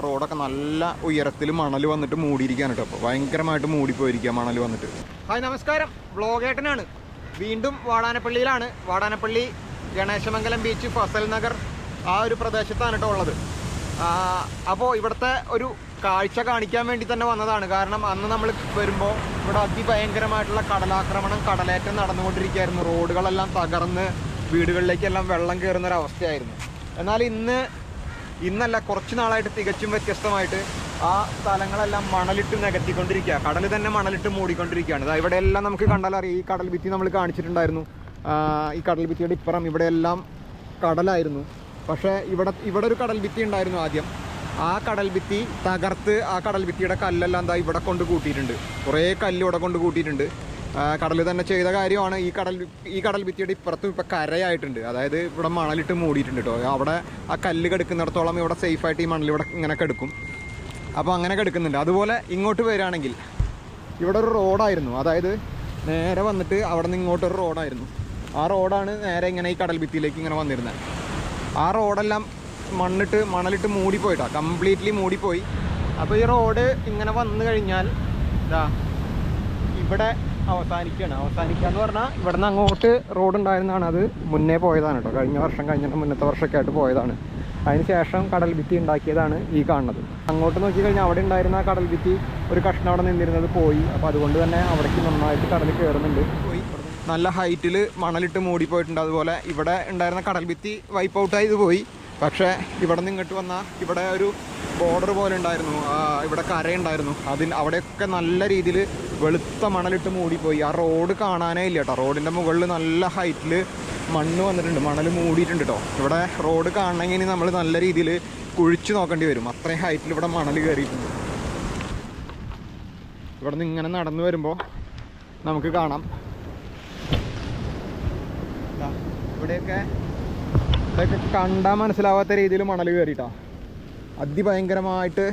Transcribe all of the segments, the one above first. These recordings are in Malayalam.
റോഡൊക്കെ നല്ല ഉയരത്തിൽ മണൽ വന്നിട്ട് മൂടിയിരിക്കുകയാണ് കേട്ടോ. അപ്പോൾ ഭയങ്കരമായിട്ട് മൂടിപ്പോയിരിക്കുക മണൽ വന്നിട്ട്. ഹായ് നമസ്കാരം, വ്ളോഗേട്ടനാണ്. വീണ്ടും വാടാനപ്പള്ളിയിലാണ്. വാടാനപ്പള്ളി ഗണേശമംഗലം ബീച്ച്, ഫസൽ നഗർ ആ ഒരു പ്രദേശത്താണ് കേട്ടോ ഉള്ളത്. അപ്പോൾ ഇവിടുത്തെ ഒരു കാഴ്ച കാണിക്കാൻ വേണ്ടി തന്നെ വന്നതാണ്. കാരണം അന്ന് നമ്മൾ വരുമ്പോൾ ഇവിടെ അതിഭയങ്കരമായിട്ടുള്ള കടലാക്രമണം, കടലേറ്റം നടന്നുകൊണ്ടിരിക്കുകയായിരുന്നു. റോഡുകളെല്ലാം തകർന്ന് വീടുകളിലേക്കെല്ലാം വെള്ളം കയറുന്നൊരവസ്ഥയായിരുന്നു. എന്നാൽ ഇന്നല്ല, കുറച്ച് നാളായിട്ട് തികച്ചും വ്യത്യസ്തമായിട്ട് ആ സ്ഥലങ്ങളെല്ലാം മണലിട്ട് നികത്തിക്കൊണ്ടിരിക്കുക. കടൽ തന്നെ മണലിട്ട് മൂടിക്കൊണ്ടിരിക്കുകയാണ്. ഇവിടെയെല്ലാം നമുക്ക് കണ്ടാലറിയാം. ഈ കടൽ ഭിത്തി നമ്മൾ കാണിച്ചിട്ടുണ്ടായിരുന്നു. ഈ കടൽ ഭിത്തിയുടെ ഇപ്പുറം ഇവിടെയെല്ലാം കടലായിരുന്നു. പക്ഷേ ഇവിടെ ഒരു കടൽ ഭിത്തി ഉണ്ടായിരുന്നു ആദ്യം. ആ കടൽ ഭിത്തി തകർത്ത് ആ കടൽ ഭിത്തിയുടെ കല്ലെല്ലാം എന്താ ഇവിടെ കൊണ്ട് കൂട്ടിയിട്ടുണ്ട്. കുറേ കല്ല് ഇവിടെ കൊണ്ട് കൂട്ടിയിട്ടുണ്ട്. കടൽ തന്നെ ചെയ്ത കാര്യമാണ്. ഈ കടൽ ഭിത്തിയുടെ ഇപ്പുറത്തും ഇപ്പോൾ കരയായിട്ടുണ്ട്. അതായത് ഇവിടെ മണലിട്ട് മൂടിയിട്ടുണ്ട് കേട്ടോ. അവിടെ ആ കല്ല് കെടുക്കുന്നിടത്തോളം ഇവിടെ സേഫായിട്ട് ഈ മണൽ ഇവിടെ ഇങ്ങനെ കെടുക്കും. അപ്പോൾ അങ്ങനെ കെടുക്കുന്നുണ്ട്. അതുപോലെ ഇങ്ങോട്ട് വരികയാണെങ്കിൽ ഇവിടെ ഒരു റോഡായിരുന്നു. അതായത് നേരെ വന്നിട്ട് അവിടെ നിന്ന് ഇങ്ങോട്ടൊരു റോഡായിരുന്നു. ആ റോഡാണ് നേരെ ഇങ്ങനെ ഈ കടൽ ഭിത്തിയിലേക്ക് ഇങ്ങനെ വന്നിരുന്നത്. ആ റോഡെല്ലാം മണലിട്ട് മൂടിപ്പോയിട്ടാ, കംപ്ലീറ്റ്ലി മൂടിപ്പോയി. അപ്പോൾ ഈ റോഡ് ഇങ്ങനെ വന്നു കഴിഞ്ഞാൽ ഇവിടെ അവസാനിക്കുക എന്ന് പറഞ്ഞാൽ ഇവിടെ നിന്ന് അങ്ങോട്ട് റോഡ് ഉണ്ടായിരുന്നതാണ്. അത് മുന്നേ പോയതാണ് കേട്ടോ. കഴിഞ്ഞ മുന്നത്തെ വർഷമൊക്കെ ആയിട്ട് പോയതാണ്. അതിന് ശേഷം കടൽ ഭിത്തി ഉണ്ടാക്കിയതാണ് ഈ കാണുന്നത്. അങ്ങോട്ട് നോക്കിക്കഴിഞ്ഞാൽ അവിടെ ഉണ്ടായിരുന്ന ആ കടൽ ഭിത്തി ഒരു കഷ്ണം അവിടെ നിന്നിരുന്നത് പോയി. അപ്പോൾ അതുകൊണ്ട് തന്നെ അവിടേക്ക് നന്നായിട്ട് കടൽ കയറുന്നുണ്ട്. നല്ല ഹൈറ്റിൽ മണലിട്ട് മൂടിപ്പോയിട്ടുണ്ട്. അതുപോലെ ഇവിടെ ഉണ്ടായിരുന്ന കടൽ ഭിത്തി വൈപ്പ് ഔട്ടായത് പോയി. പക്ഷേ ഇവിടെ നിന്ന് ഇങ്ങോട്ട് വന്നാൽ ഇവിടെ ഒരു ബോർഡർ പോലെ ഉണ്ടായിരുന്നു. ഇവിടെ കരയുണ്ടായിരുന്നു. അവിടെയൊക്കെ നല്ല രീതിയിൽ വെളുത്ത മണലിട്ട് മൂടിപ്പോയി. ആ റോഡ് കാണാനേ ഇല്ല കേട്ടോ. റോഡിൻ്റെ മുകളിൽ നല്ല ഹൈറ്റിൽ മണ്ണ് വന്നിട്ടുണ്ട്, മണൽ മൂടിയിട്ടുണ്ട് കേട്ടോ. ഇവിടെ റോഡ് കാണണമെങ്കിൽ നമ്മൾ നല്ല രീതിയിൽ കുഴിച്ച് നോക്കേണ്ടി വരും. അത്രയും ഹൈറ്റിൽ ഇവിടെ മണൽ കയറിയിട്ടുണ്ട്. ഇവിടെ നിന്ന് ഇങ്ങനെ നടന്നു വരുമ്പോൾ നമുക്ക് കാണാം ഇവിടെയൊക്കെ കണ്ടാൽ മനസ്സിലാവാത്ത രീതിയിൽ മണൽ കയറിയിട്ടാണ്. അതിഭയങ്കരമായിട്ട്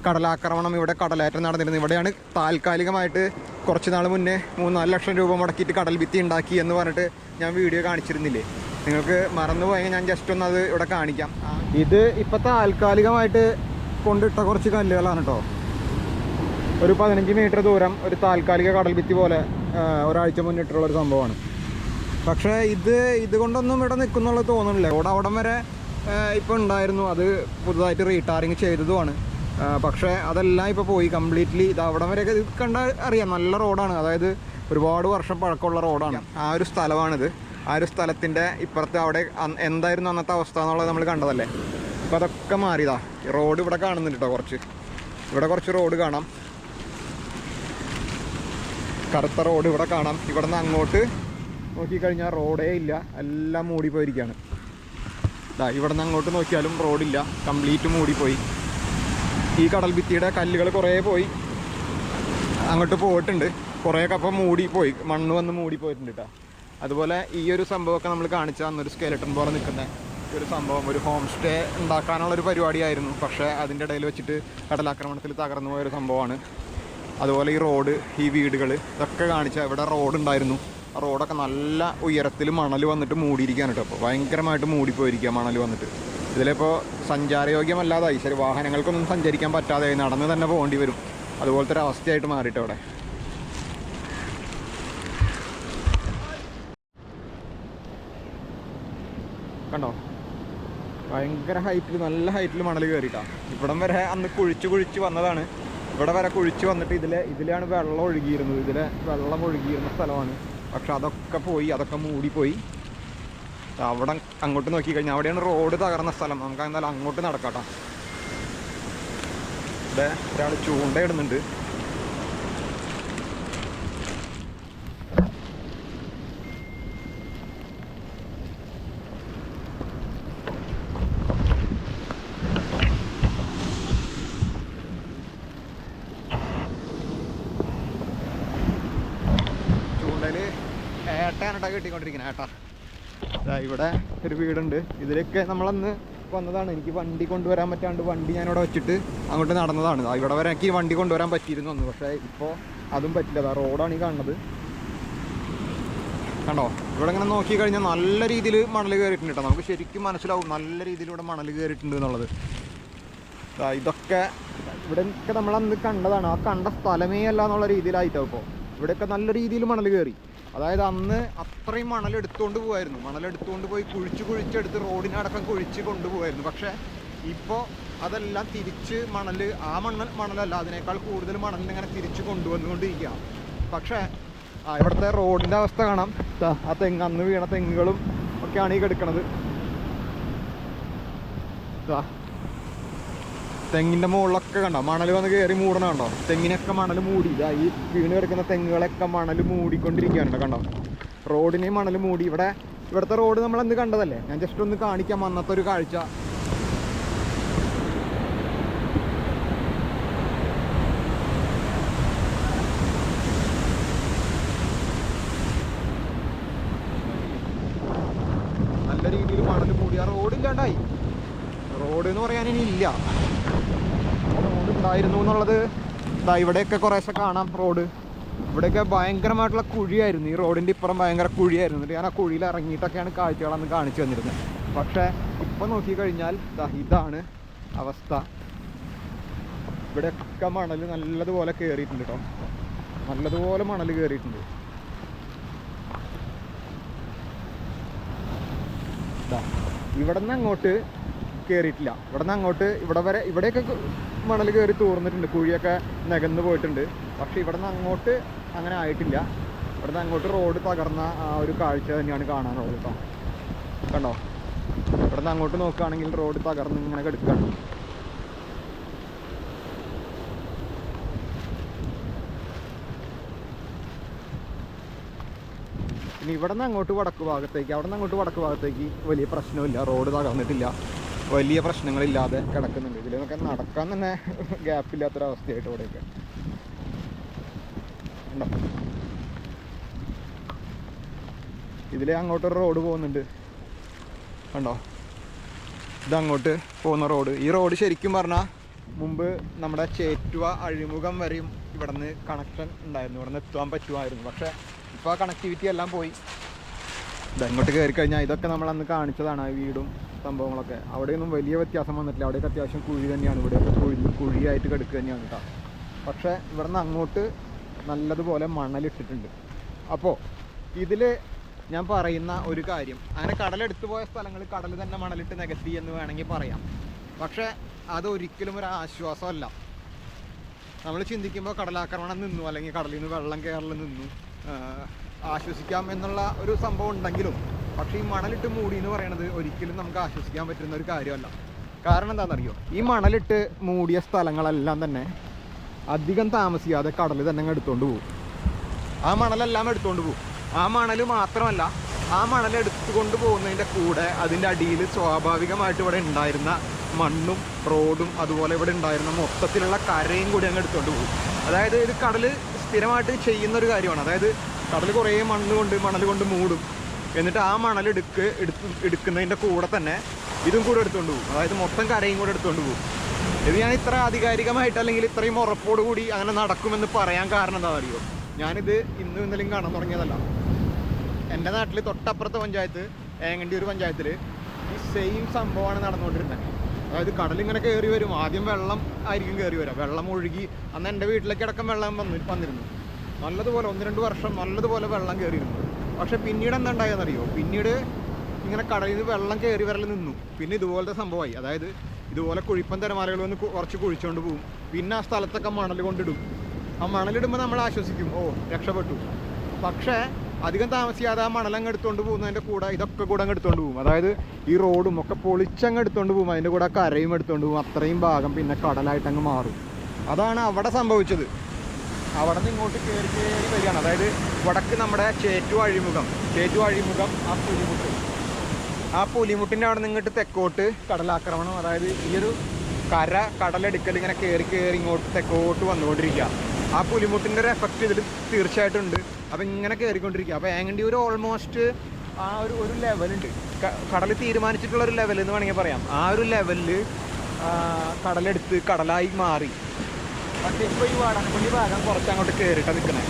കടലാക്രമണം, ഇവിടെ കടലേറ്റം നടന്നിരുന്നു. ഇവിടെയാണ് താൽക്കാലികമായിട്ട് കുറച്ച് നാൾ മുന്നേ 3-4 ലക്ഷം രൂപ മുടക്കിയിട്ട് കടൽ ഭിത്തി ഉണ്ടാക്കി എന്ന് പറഞ്ഞിട്ട് ഞാൻ വീഡിയോ കാണിച്ചിരുന്നില്ലേ. നിങ്ങൾക്ക് മറന്നുപോയെങ്കിൽ ഞാൻ ജസ്റ്റ് ഒന്ന് അത് ഇവിടെ കാണിക്കാം. ഇത് ഇപ്പോൾ താൽക്കാലികമായിട്ട് കൊണ്ടിട്ട കുറച്ച് കല്ലുകളാണ് കേട്ടോ. ഒരു 15 മീറ്റർ ദൂരം ഒരു താൽക്കാലിക കടൽ ഭിത്തി പോലെ ഒരാഴ്ച മുന്നിട്ടുള്ളൊരു സംഭവമാണ്. പക്ഷേ ഇതുകൊണ്ടൊന്നും ഇവിടെ നിൽക്കുന്നുള്ളത് തോന്നുന്നില്ല. അവിടം വരെ ഇപ്പോൾ ഉണ്ടായിരുന്നു. അത് പുതുതായിട്ട് റീടാറിങ് ചെയ്തതുമാണ്. പക്ഷേ അതെല്ലാം ഇപ്പോൾ പോയി കംപ്ലീറ്റ്ലി. അവിടം വരെയൊക്കെ ഇത് കണ്ടാൽ അറിയാം, നല്ല റോഡാണ്. അതായത് ഒരുപാട് വർഷം പഴക്കമുള്ള റോഡാണ്. ആ ഒരു സ്ഥലമാണിത്. ആ ഒരു സ്ഥലത്തിൻ്റെ ഇപ്പുറത്ത് അവിടെ എന്തായിരുന്നു അന്നത്തെ അവസ്ഥ എന്നുള്ളത് നമ്മൾ കണ്ടതല്ലേ. അപ്പോൾ അതൊക്കെ മാറിയതാ. റോഡ് ഇവിടെ കാണുന്നുണ്ട് കേട്ടോ. ഇവിടെ കുറച്ച് റോഡ് കാണാം. കറുത്ത റോഡ് ഇവിടെ കാണാം. ഇവിടെ നിന്ന് അങ്ങോട്ട് നോക്കിക്കഴിഞ്ഞാൽ റോഡേ ഇല്ല, എല്ലാം മൂടിപ്പോയിരിക്കുകയാണ്. ഇവിടെ നിന്ന് അങ്ങോട്ട് നോക്കിയാലും റോഡില്ല, കംപ്ലീറ്റ് മൂടിപ്പോയി. ഈ കടൽ ഭിത്തിയുടെ കല്ലുകൾ കുറേ പോയി അങ്ങോട്ട് പോയിട്ടുണ്ട്. കുറേയൊക്കെ അപ്പം മൂടിപ്പോയി, മണ്ണ് വന്ന് മൂടിപ്പോയിട്ടുണ്ട് കേട്ടോ. അതുപോലെ ഈ ഒരു സംഭവമൊക്കെ നമ്മൾ കാണിച്ച അന്നൊരു സ്കെലട്ടൺ പോലെ നിൽക്കുന്ന ഒരു സംഭവം, ഒരു ഹോം സ്റ്റേ ഉണ്ടാക്കാനുള്ളൊരു പരിപാടിയായിരുന്നു. പക്ഷേ അതിൻ്റെ ഇടയിൽ വെച്ചിട്ട് കടലാക്രമണത്തിൽ തകർന്നു പോയൊരു സംഭവമാണ്. അതുപോലെ ഈ റോഡ്, ഈ വീടുകൾ, ഇതൊക്കെ കാണിച്ചാൽ ഇവിടെ റോഡുണ്ടായിരുന്നു. ആ റോഡൊക്കെ നല്ല ഉയരത്തിൽ മണൽ വന്നിട്ട് മൂടിയിരിക്കുകയാണ് കേട്ടോ. അപ്പോൾ ഭയങ്കരമായിട്ട് മൂടിപ്പോയിരിക്കുക മണൽ വന്നിട്ട്. ഇതിലിപ്പോൾ സഞ്ചാരയോഗ്യമല്ലാതായി. ശരി, വാഹനങ്ങൾക്കൊന്നും സഞ്ചരിക്കാൻ പറ്റാതെ നടന്ന് തന്നെ പോകേണ്ടി വരും. അതുപോലത്തെ ഒരു അവസ്ഥയായിട്ട് മാറിയിട്ട് അവിടെ. കണ്ടോ, ഭയങ്കര ഹൈറ്റിൽ, നല്ല ഹൈറ്റിൽ മണൽ കയറിയിട്ടാണ്. ഇവിടം വരെ അന്ന് കുഴിച്ച് വന്നതാണ്. ഇവിടെ വരെ കുഴിച്ച് വന്നിട്ട് ഇതിലാണ് വെള്ളം ഒഴുകിയിരുന്നത്. വെള്ളം ഒഴുകിയിരുന്ന സ്ഥലമാണ്. പക്ഷെ അതൊക്കെ പോയി, അതൊക്കെ മൂടിപ്പോയി. അവിടെ അങ്ങോട്ട് നോക്കിക്കഴിഞ്ഞാൽ അവിടെയാണ് റോഡ് തകർന്ന സ്ഥലം. നമുക്ക് എന്തായാലും അങ്ങോട്ട് നടക്കാട്ടോ. ഇവിടെ ഒരാൾ ചൂണ്ടയിടുന്നുണ്ട്. ഏട്ടാ കിട്ടിക്കൊണ്ടിരിക്കുന്നത് ഏട്ടാ. ഇവിടെ ഒരു വീടുണ്ട്. ഇതിലൊക്കെ നമ്മളന്ന് വന്നതാണ്. എനിക്ക് വണ്ടി കൊണ്ടുവരാൻ പറ്റാണ്ട് വണ്ടി ഞാനിവിടെ വെച്ചിട്ട് അങ്ങോട്ട് നടന്നതാണ്. ഇവിടെ വരെ എനിക്ക് വണ്ടി കൊണ്ടുവരാൻ പറ്റിയിരുന്നു അന്ന്. പക്ഷേ ഇപ്പോൾ അതും പറ്റില്ല. റോഡാണ് ഈ കാണുന്നത്. കണ്ടോ, ഇവിടെ ഇങ്ങനെ നോക്കിക്കഴിഞ്ഞാൽ നല്ല രീതിയിൽ മണൽ കയറിയിട്ടുണ്ട് കേട്ടോ. നമുക്ക് ശരിക്കും മനസ്സിലാവും നല്ല രീതിയിൽ ഇവിടെ മണൽ കയറിയിട്ടുണ്ട് എന്നുള്ളത്. ഇതൊക്കെ ഇവിടെയൊക്കെ നമ്മളന്ന് കണ്ടതാണ്. ആ കണ്ട സ്ഥലമേ അല്ല എന്നുള്ള രീതിയിലായിട്ടാണ് ഇപ്പോൾ. ഇവിടെയൊക്കെ നല്ല രീതിയിൽ മണൽ കയറി. അതായത് അന്ന് അത്രയും മണലെടുത്തുകൊണ്ട് പോകുമായിരുന്നു. മണലെടുത്തുകൊണ്ട് പോയി കുഴിച്ചെടുത്ത് റോഡിനടക്കം കുഴിച്ച് കൊണ്ടുപോകുമായിരുന്നു. പക്ഷേ ഇപ്പോൾ അതെല്ലാം തിരിച്ച് മണലല്ല, അതിനേക്കാൾ കൂടുതൽ മണലിനിങ്ങനെ തിരിച്ച് കൊണ്ടുവന്നുകൊണ്ടിരിക്കുക. പക്ഷേ ഇവിടുത്തെ റോഡിൻ്റെ അവസ്ഥ കാണാം. ആ അന്ന് വീണ തെങ്ങുകളും ഒക്കെയാണ് ഈ കിടക്കുന്നത്. തെങ്ങിൻ്റെ മുകളിലൊക്കെ കണ്ടോ മണൽ വന്ന് കയറി മൂടണ കണ്ടോ. തെങ്ങിനൊക്കെ മണൽ മൂടി. ഈ വീണ് കിടക്കുന്ന തെങ്ങുകളൊക്കെ മണൽ മൂടിക്കൊണ്ടിരിക്കുകയാണ് കണ്ടോ. റോഡിനെയും മണൽ മൂടി. ഇവിടുത്തെ റോഡ് നമ്മൾ എന്ത് കണ്ടതല്ലേ. ഞാൻ ജസ്റ്റ് ഒന്ന് കാണിക്കാം അന്നത്തെ ഒരു കാഴ്ച. നല്ല രീതിയിൽ മണൽ മൂടി. ആ റോഡില്ലാണ്ടായി. റോഡ് എന്ന് പറയാൻ ഇനി ഇല്ല. റോഡ് ഉണ്ടായിരുന്നു എന്നുള്ളത് ഇവിടെയൊക്കെ കുറേശ്ശെ കാണാം. റോഡ് ഇവിടെയൊക്കെ ഭയങ്കരമായിട്ടുള്ള കുഴിയായിരുന്നു. ഈ റോഡിൻ്റെ ഇപ്പുറം ഭയങ്കര കുഴിയായിരുന്നു. ഞാൻ ആ കുഴിയിൽ ഇറങ്ങിയിട്ടൊക്കെയാണ് കാഴ്ചകളന്ന് കാണിച്ചു തന്നിരുന്നത്. പക്ഷേ ഇപ്പം നോക്കിക്കഴിഞ്ഞാൽ ഇതാണ് അവസ്ഥ. ഇവിടെയൊക്കെ മണൽ നല്ലതുപോലെ കയറിയിട്ടുണ്ട് കേട്ടോ. നല്ലതുപോലെ മണൽ കയറിയിട്ടുണ്ട്. ഇവിടെ നിന്ന് അങ്ങോട്ട് കയറിയിട്ടില്ല. ഇവിടെ നിന്ന് അങ്ങോട്ട് ഇവിടെയൊക്കെ മണൽ കയറി തൂർന്നിട്ടുണ്ട്. കുഴിയൊക്കെ നികന്ന് പോയിട്ടുണ്ട്. പക്ഷെ ഇവിടെ നിന്ന് അങ്ങോട്ട് അങ്ങനെ ആയിട്ടില്ല. ഇവിടെ നിന്ന് അങ്ങോട്ട് റോഡ് തകർന്ന ആ ഒരു കാഴ്ച തന്നെയാണ് കാണാനുള്ളത് കേട്ടോ. കണ്ടോ, ഇവിടെ നിന്ന് അങ്ങോട്ട് നോക്കുകയാണെങ്കിൽ റോഡ് തകർന്ന് ഇങ്ങനെ കിടക്കുകയാണ്. ഇനി ഇവിടെ നിന്ന് അങ്ങോട്ട് വടക്ക് ഭാഗത്തേക്ക്, അവിടെ നിന്ന് അങ്ങോട്ട് വടക്ക് ഭാഗത്തേക്ക് വലിയ പ്രശ്നമില്ല. റോഡ് തകർന്നിട്ടില്ല. വലിയ പ്രശ്നങ്ങളില്ലാതെ കിടക്കുന്നുണ്ട്. ഇതിലൊക്കെ നടക്കാൻ തന്നെ ഗ്യാപ്പില്ലാത്തൊരവസ്ഥയായിട്ട് ഇവിടെയൊക്കെ ഉണ്ടോ. ഇതിലെ അങ്ങോട്ടൊരു റോഡ് പോകുന്നുണ്ട് കണ്ടോ. ഇതങ്ങോട്ട് പോകുന്ന റോഡ്. ഈ റോഡ് ശരിക്കും പറഞ്ഞാൽ മുമ്പ് നമ്മുടെ ചേറ്റുവ അഴിമുഖം വരെയും ഇവിടെ നിന്ന് കണക്ഷൻ ഉണ്ടായിരുന്നു. ഇവിടെ നിന്ന് എത്താൻ പറ്റുമായിരുന്നു. പക്ഷേ ഇപ്പോൾ ആ കണക്ടിവിറ്റി എല്ലാം പോയി. ഇതങ്ങോട്ട് കയറി കഴിഞ്ഞാൽ ഇതൊക്കെ നമ്മളന്ന് കാണിച്ചതാണ്. വീടും സംഭവങ്ങളൊക്കെ അവിടെയൊന്നും വലിയ വ്യത്യാസം വന്നിട്ടില്ല. അവിടെയൊക്കെ അത്യാവശ്യം കുഴി തന്നെയാണ്. ഇവിടെയൊക്കെ കുഴിയായിട്ട് കിടക്കുക തന്നെയാണ് കേട്ടോ. പക്ഷേ ഇവിടെ നിന്ന് അങ്ങോട്ട് നല്ലതുപോലെ മണലിട്ടിട്ടുണ്ട്. അപ്പോൾ ഇതിൽ ഞാൻ പറയുന്ന ഒരു കാര്യം, അങ്ങനെ കടലെടുത്തു പോയ സ്ഥലങ്ങൾ കടൽ തന്നെ മണലിട്ട് നികത്തി എന്ന് വേണമെങ്കിൽ പറയാം. പക്ഷേ അതൊരിക്കലും ഒരു ആശ്വാസമല്ല. നമ്മൾ ചിന്തിക്കുമ്പോൾ കടലാക്രമണം നിന്നു, അല്ലെങ്കിൽ കടലിൽ നിന്ന് വെള്ളം കയറൽ നിന്നു, ആശ്വസിക്കാം എന്നുള്ള ഒരു സംഭവം ഉണ്ടെങ്കിലും, പക്ഷേ ഈ മണലിട്ട് മൂടി എന്ന് പറയുന്നത് ഒരിക്കലും നമുക്ക് ആശ്വസിക്കാൻ പറ്റുന്ന ഒരു കാര്യമല്ല. കാരണം എന്താണെന്നറിയോ, ഈ മണലിട്ട് മൂടിയ സ്ഥലങ്ങളെല്ലാം തന്നെ അധികം താമസിയാതെ കടൽ തന്നെ എടുത്തുകൊണ്ട് പോകും. ആ മണലെല്ലാം എടുത്തുകൊണ്ട് പോകും. ആ മണൽ മാത്രമല്ല, ആ മണൽ എടുത്തുകൊണ്ട് പോകുന്നതിൻ്റെ കൂടെ അതിൻ്റെ അടിയിൽ സ്വാഭാവികമായിട്ട് ഇവിടെ ഉണ്ടായിരുന്ന മണ്ണും റോഡും അതുപോലെ ഇവിടെ ഉണ്ടായിരുന്ന മൊത്തത്തിലുള്ള കരയും കൂടി അങ്ങ് എടുത്തുകൊണ്ട് പോകും. അതായത് ഇത് കടൽ സ്ഥിരമായിട്ട് ചെയ്യുന്നൊരു കാര്യമാണ്. അതായത് കടൽ കുറേ മണൽ കൊണ്ട് മൂടും. എന്നിട്ട് ആ മണൽ എടുക്കുന്നതിൻ്റെ കൂടെ തന്നെ ഇതും കൂടെ എടുത്തുകൊണ്ട് പോകും. അതായത് മൊത്തം കരയും കൂടെ എടുത്തുകൊണ്ട് പോകും. ഇത് ഞാൻ ഇത്ര ആധികാരികമായിട്ട് അല്ലെങ്കിൽ ഇത്രയും ഉറപ്പോടുകൂടി അങ്ങനെ നടക്കുമെന്ന് പറയാൻ കാരണം എന്താ അറിയോ, ഞാനിത് ഇന്നും ഇന്നലെയും കാണാൻ തുടങ്ങിയതല്ല. എൻ്റെ നാട്ടിൽ തൊട്ടപ്പുറത്തെ പഞ്ചായത്ത്, ഏങ്ങണ്ടിയൂർ പഞ്ചായത്തിൽ ഈ സെയിം സംഭവമാണ് നടന്നുകൊണ്ടിരുന്നത്. അതായത് കടലിങ്ങനെ കയറി വരും. ആദ്യം വെള്ളം ആയിരിക്കും കയറി വരിക. വെള്ളം ഒഴുകി അന്ന് എൻ്റെ വീട്ടിലേക്ക് അടക്കം വെള്ളം വന്നിരുന്നു. നല്ലതുപോലെ 1-2 വർഷം നല്ലതുപോലെ വെള്ളം കയറിയിരുന്നു. പക്ഷെ പിന്നീട് എന്താ ഉണ്ടായെന്നറിയോ, പിന്നീട് ഇങ്ങനെ കടലിൽ നിന്ന് വെള്ളം കയറി വരൽ നിന്നു. പിന്നെ ഇതുപോലത്തെ സംഭവമായി. അതായത് ഇതുപോലെ കുഴിപ്പൻ തിരമാലകൾ വന്ന് കുറച്ച് കുഴിച്ചുകൊണ്ട് പോകും. പിന്നെ ആ സ്ഥലത്തൊക്കെ മണൽ കൊണ്ടിടും. ആ മണലിടുമ്പോൾ നമ്മൾ ആശ്വസിക്കും, ഓ രക്ഷപ്പെട്ടു. പക്ഷേ അധികം താമസിയാതെ ആ മണലങ്ങ് എടുത്തുകൊണ്ട് പോകുന്നതിൻ്റെ കൂടെ ഇതൊക്കെ കൂടെ അങ്ങ് എടുത്തുകൊണ്ട് പോകും. അതായത് ഈ റോഡും ഒക്കെ പൊളിച്ചങ്ങ് എടുത്തുകൊണ്ട് പോകും. അതിൻ്റെ കൂടെ കരയും എടുത്തുകൊണ്ട് പോകും. അത്രയും ഭാഗം പിന്നെ കടലായിട്ടങ്ങ് മാറും. അതാണ് അവിടെ സംഭവിച്ചത്. അവിടെ നിന്ന് ഇങ്ങോട്ട് കയറി വരികയാണ്. അതായത് വടക്ക് നമ്മുടെ ചേറ്റുവ അഴിമുഖം ആ പുലിമുട്ടിൻ്റെ അവിടെ നിന്ന് ഇങ്ങോട്ട് തെക്കോട്ട് കടലാക്രമണം. അതായത് ഈ ഒരു കടലെടുക്കൽ ഇങ്ങനെ കയറി ഇങ്ങോട്ട് തെക്കോട്ട് വന്നുകൊണ്ടിരിക്കുക. ആ പുലിമുട്ടിൻ്റെ ഒരു എഫക്റ്റ് ഇതിൽ തീർച്ചയായിട്ടും ഉണ്ട്. അപ്പോൾ ഇങ്ങനെ കയറിക്കൊണ്ടിരിക്കുക. അപ്പോൾ ഏങ്ങണ്ടിയൂർ ഓൾമോസ്റ്റ് ആ ഒരു ലെവലുണ്ട്, കടൽ തീരുമാനിച്ചിട്ടുള്ളൊരു ലെവൽ എന്ന് വേണമെങ്കിൽ പറയാം. ആ ഒരു ലെവലിൽ കടലെടുത്ത് കടലായി മാറി. പക്ഷേ ഇപ്പോൾ ഈ വാടാനപ്പള്ളി ഭാഗം കുറച്ചങ്ങോട്ട് കയറിയിട്ടാണ് നിൽക്കുന്നത്.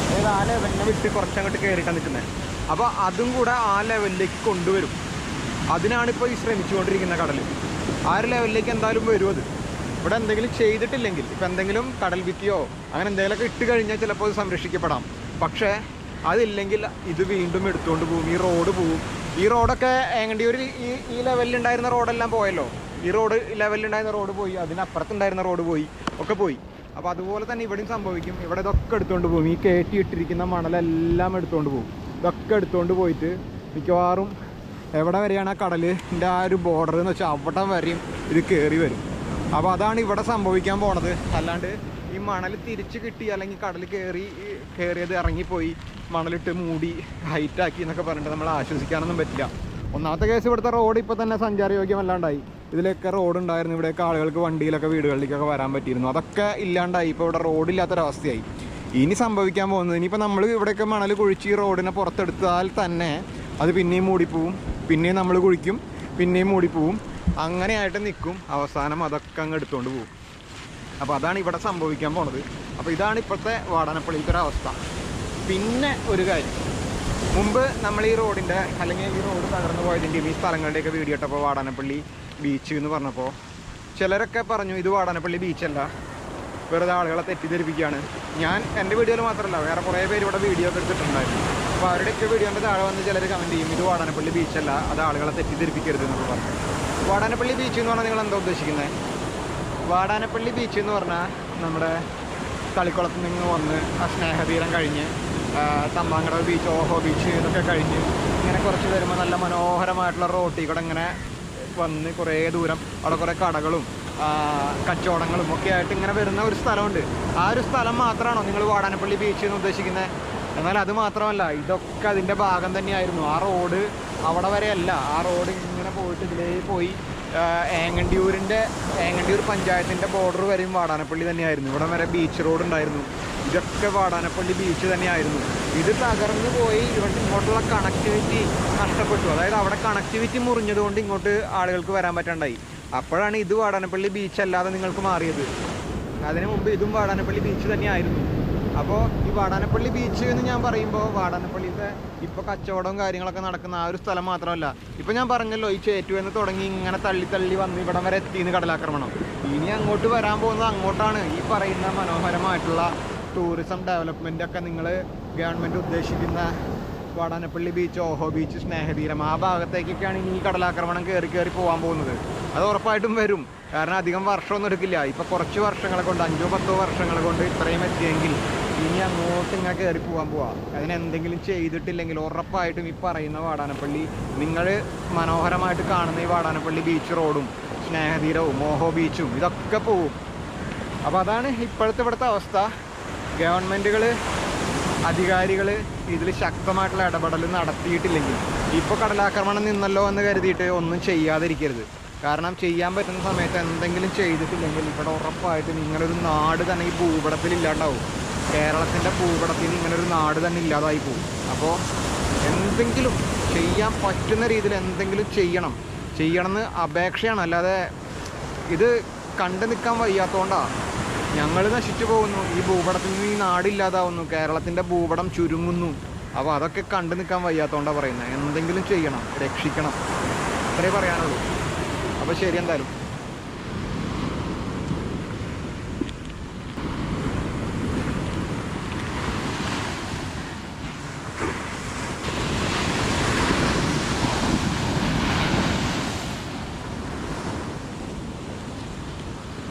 അതായത് ആ ലെവലിനെ വിട്ട് കുറച്ചങ്ങോട്ട് കയറിയിട്ടാണ് നിൽക്കുന്നത്. അപ്പോൾ അതും കൂടെ ആ ലെവലിലേക്ക് കൊണ്ടുവരും. അതിനാണിപ്പോൾ ഈ ശ്രമിച്ചുകൊണ്ടിരിക്കുന്ന കടൽ. ആ ഒരു ലെവലിലേക്ക് എന്തായാലും വരും അത്. ഇവിടെ എന്തെങ്കിലും ചെയ്തിട്ടില്ലെങ്കിൽ, ഇപ്പം എന്തെങ്കിലും കടൽ ഭിത്തിയോ അങ്ങനെ എന്തെങ്കിലുമൊക്കെ ഇട്ട് കഴിഞ്ഞാൽ ചിലപ്പോൾ അത് സംരക്ഷിക്കപ്പെടാം. പക്ഷേ അതില്ലെങ്കിൽ ഇത് വീണ്ടും എടുത്തുകൊണ്ട് പോകും, ഈ റോഡ് പോവും. ഈ റോഡൊക്കെ ഏങ്ങണ്ടിയൂർ ഈ ലെവലിലുണ്ടായിരുന്ന റോഡെല്ലാം പോയല്ലോ. ഈ ലെവലിലുണ്ടായിരുന്ന റോഡ് പോയി, അതിനപ്പുറത്തുണ്ടായിരുന്ന റോഡ് പോയി, ഒക്കെ പോയി. അപ്പോൾ അതുപോലെ തന്നെ ഇവിടെയും സംഭവിക്കും. ഇവിടെ ഇതൊക്കെ എടുത്തുകൊണ്ട് പോകും, ഈ കയറ്റിയിട്ടിരിക്കുന്ന മണലെല്ലാം എടുത്തുകൊണ്ട് പോകും. ഇതൊക്കെ എടുത്തുകൊണ്ട് പോയിട്ട് മിക്കവാറും എവിടെ വരെയാണ് ആ കടലിൻ്റെ ആ ഒരു ബോർഡർ എന്ന് വെച്ചാൽ അവിടെ വരെയും ഇത് കയറി വരും. അപ്പോൾ അതാണ് ഇവിടെ സംഭവിക്കാൻ പോണത്. അല്ലാണ്ട് ഈ മണൽ തിരിച്ച് കിട്ടി അല്ലെങ്കിൽ കടൽ കയറിയത് ഇറങ്ങിപ്പോയി മണലിട്ട് മൂടി ഹൈറ്റാക്കി എന്നൊക്കെ പറഞ്ഞിട്ട് നമ്മൾ ആശ്വസിക്കാനൊന്നും പറ്റില്ല. ഒന്നാമത്തെ കേസ്, ഇവിടുത്തെ റോഡ് ഇപ്പോൾ തന്നെ സഞ്ചാരയോഗ്യമല്ലാണ്ടായി. ഇതിലൊക്കെ റോഡ് ഉണ്ടായിരുന്നു, ഇവിടെയൊക്കെ ആളുകൾക്ക് വണ്ടിയിലൊക്കെ വീടുകളിലേക്കൊക്കെ വരാൻ പറ്റിയിരുന്നു. അതൊക്കെ ഇല്ലാണ്ടായി, ഇപ്പോൾ ഇവിടെ റോഡില്ലാത്തൊരവസ്ഥയായി. ഇനി സംഭവിക്കാൻ പോകുന്നത്, ഇനിയിപ്പോൾ നമ്മൾ ഇവിടെയൊക്കെ മണൽ കുഴിച്ച് ഈ റോഡിനെ പുറത്തെടുത്താൽ തന്നെ അത് പിന്നെയും മൂടിപ്പോവും, പിന്നെയും നമ്മൾ കുഴിക്കും, പിന്നെയും മൂടിപ്പോവും, അങ്ങനെയായിട്ട് നിൽക്കും. അവസാനം അതൊക്കെ അങ്ങ് എടുത്തുകൊണ്ട് പോകും. അപ്പോൾ അതാണ് ഇവിടെ സംഭവിക്കാൻ പോണത്. അപ്പോൾ ഇതാണ് ഇപ്പോഴത്തെ വാടാനപ്പള്ളിയിലത്തെ ഒരു അവസ്ഥ. പിന്നെ ഒരു കാര്യം, മുമ്പ് നമ്മൾ ഈ റോഡിൻ്റെ അല്ലെങ്കിൽ ഈ റോഡ് തകർന്നു പോയതിൻ്റെയും ഈ സ്ഥലങ്ങളുടെയൊക്കെ വീഡിയോ ഇട്ടപ്പോൾ വാടാനപ്പള്ളി ബീച്ച് എന്ന് പറഞ്ഞപ്പോൾ ചിലരൊക്കെ പറഞ്ഞു ഇത് വാടാനപ്പള്ളി ബീച്ചല്ല, വെറുതെ ആളുകളെ തെറ്റിദ്ധരിപ്പിക്കുകയാണ്. ഞാൻ എൻ്റെ വീഡിയോയിൽ മാത്രമല്ല, വേറെ കുറേ പേര് ഇവിടെ വീഡിയോ ഒക്കെ എടുത്തിട്ടുണ്ടായിരുന്നു. അപ്പോൾ അവരുടെയൊക്കെ വീഡിയോൻ്റെ താഴെ വന്ന് ചിലർ കമൻറ്റ് ചെയ്യും ഇത് വാടാനപ്പള്ളി ബീച്ചല്ല, അത് ആളുകളെ തെറ്റിദ്ധരിപ്പിക്കരുത് എന്നൊക്കെ പറഞ്ഞു. വാടാനപ്പള്ളി ബീച്ച് എന്ന് പറഞ്ഞാൽ നിങ്ങൾ എന്താ ഉദ്ദേശിക്കുന്നത്? വാടാനപ്പള്ളി ബീച്ച് എന്ന് പറഞ്ഞാൽ നമ്മുടെ തളിക്കുളത്ത് നിന്ന് വന്ന് ആ സ്നേഹതീരം കഴിഞ്ഞ് തമ്പാങ്കടവ് ബീച്ച്, ഓഹോ ബീച്ച് ഇതൊക്കെ കഴിഞ്ഞ് ഇങ്ങനെ കുറച്ച് വരുമ്പോൾ നല്ല മനോഹരമായിട്ടുള്ള റോട്ടിൽ കൂടെ ഇങ്ങനെ വന്ന് കുറേ ദൂരം അവിടെ കുറേ കടകളും കച്ചവടങ്ങളും ഒക്കെ ആയിട്ട് ഇങ്ങനെ വരുന്ന ഒരു സ്ഥലമുണ്ട്. ആ ഒരു സ്ഥലം മാത്രമാണോ നിങ്ങൾ വാടാനപ്പള്ളി ബീച്ച് എന്ന് ഉദ്ദേശിക്കുന്നത്? എന്നാൽ അത് മാത്രമല്ല, ഇതൊക്കെ അതിൻ്റെ ഭാഗം തന്നെയായിരുന്നു. ആ റോഡ് അവിടെ വരെയല്ല, ആ റോഡ് ഇങ്ങനെ പോയിട്ട് ഇതിലേ പോയി ഏങ്ങണ്ടിയൂർ പഞ്ചായത്തിൻ്റെ ബോർഡർ വരെയും വാടാനപ്പള്ളി തന്നെയായിരുന്നു. ഇവിടെ വരെ ബീച്ച് റോഡ് ഉണ്ടായിരുന്നു. ഇതൊക്കെ വാടാനപ്പള്ളി ബീച്ച് തന്നെയായിരുന്നു. ഇത് തകർന്നു പോയി ഇങ്ങോട്ടുള്ള കണക്ടിവിറ്റി നഷ്ടപ്പെട്ടു. അതായത് അവിടെ കണക്ടിവിറ്റി മുറിഞ്ഞതുകൊണ്ട് ഇങ്ങോട്ട് ആളുകൾക്ക് വരാൻ പറ്റാണ്ടായി. അപ്പോഴാണ് ഇത് വാടാനപ്പള്ളി ബീച്ച് അല്ലാതെ നിങ്ങൾക്ക് മാറിയത്. അതിനു മുമ്പ് ഇതും വാടാനപ്പള്ളി ബീച്ച് തന്നെയായിരുന്നു. അപ്പോൾ ഈ വാടാനപ്പള്ളി ബീച്ച് എന്ന് ഞാൻ പറയുമ്പോൾ വാടാനപ്പള്ളിയിലെ ഇപ്പോൾ കച്ചവടവും കാര്യങ്ങളൊക്കെ നടക്കുന്ന ആ ഒരു സ്ഥലം മാത്രമല്ല, ഇപ്പോൾ ഞാൻ പറഞ്ഞല്ലോ ഈ ചേറ്റുവെന്ന് തുടങ്ങി ഇങ്ങനെ തള്ളി വന്ന് ഇവിടം വരെ എത്തിയെന്ന് കടലാക്രമണം. ഇനി അങ്ങോട്ട് വരാൻ പോകുന്നത് അങ്ങോട്ടാണ്. ഈ പറയുന്ന മനോഹരമായിട്ടുള്ള ടൂറിസം ഡെവലപ്മെൻ്റ് ഒക്കെ നിങ്ങൾ ഗവൺമെൻറ് ഉദ്ദേശിക്കുന്ന വാടാനപ്പള്ളി ബീച്ച്, ഓഹോ ബീച്ച്, സ്നേഹതീരം ആ ഭാഗത്തേക്കൊക്കെയാണ് ഇനി ഈ കടലാക്രമണം കയറി പോകാൻ പോകുന്നത്. അത് ഉറപ്പായിട്ടും വരും. കാരണം അധികം വർഷമൊന്നും എടുക്കില്ല. ഇപ്പോൾ കുറച്ച് വർഷങ്ങളെ കൊണ്ട് 5-10 വർഷങ്ങൾ കൊണ്ട് ഇത്രയും എത്തിയെങ്കിൽ ഇനി അങ്ങോട്ട് ഇങ്ങനെ കയറി പോകാം. അതിനെന്തെങ്കിലും ചെയ്തിട്ടില്ലെങ്കിൽ ഉറപ്പായിട്ടും ഈ പറയുന്ന വാടാനപ്പള്ളി, നിങ്ങൾ മനോഹരമായിട്ട് കാണുന്ന ഈ വാടാനപ്പള്ളി ബീച്ച് റോഡും സ്നേഹതീരവും ഓഹോ ബീച്ചും ഇതൊക്കെ പോവും. അപ്പോൾ അതാണ് ഇവിടുത്തെ അവസ്ഥ. ഗവൺമെൻറ്റുകൾ, അധികാരികൾ ഇതിൽ ശക്തമായിട്ടുള്ള ഇടപെടൽ നടത്തിയിട്ടില്ലെങ്കിൽ, ഇപ്പോൾ കടലാക്രമണം നിന്നല്ലോ എന്ന് കരുതിയിട്ട് ഒന്നും ചെയ്യാതിരിക്കരുത്. കാരണം ചെയ്യാൻ പറ്റുന്ന സമയത്ത് എന്തെങ്കിലും ചെയ്തിട്ടില്ലെങ്കിൽ ഇവിടെ ഉറപ്പായിട്ടും ഇങ്ങനൊരു നാട് തന്നെ ഈ ഭൂപടത്തിൽ ഇല്ലാണ്ടാവും. കേരളത്തിൻ്റെ ഭൂപടത്തിൽ ഇങ്ങനൊരു നാട് തന്നെ ഇല്ലാതായി പോകും. അപ്പോൾ എന്തെങ്കിലും ചെയ്യാൻ പറ്റുന്ന രീതിയിൽ എന്തെങ്കിലും ചെയ്യണമെന്ന് അപേക്ഷയാണ്. അല്ലാതെ ഇത് കണ്ടു നിൽക്കാൻ വയ്യാത്തതുകൊണ്ടാണ് ഞങ്ങൾ നശിച്ചു പോകുന്നു, ഈ ഭൂപടത്തിൽ നിന്ന് ഈ നാടില്ലാതാവുന്നു, കേരളത്തിൻ്റെ ഭൂപടം ചുരുങ്ങുന്നു. അപ്പോൾ അതൊക്കെ കണ്ടു നിൽക്കാൻ വയ്യാത്തതുകൊണ്ടാണ് പറയുന്നത്. എന്തെങ്കിലും ചെയ്യണം, രക്ഷിക്കണം, അത്രേ പറയാനുള്ളൂ. അപ്പോൾ ശരി, എന്തായാലും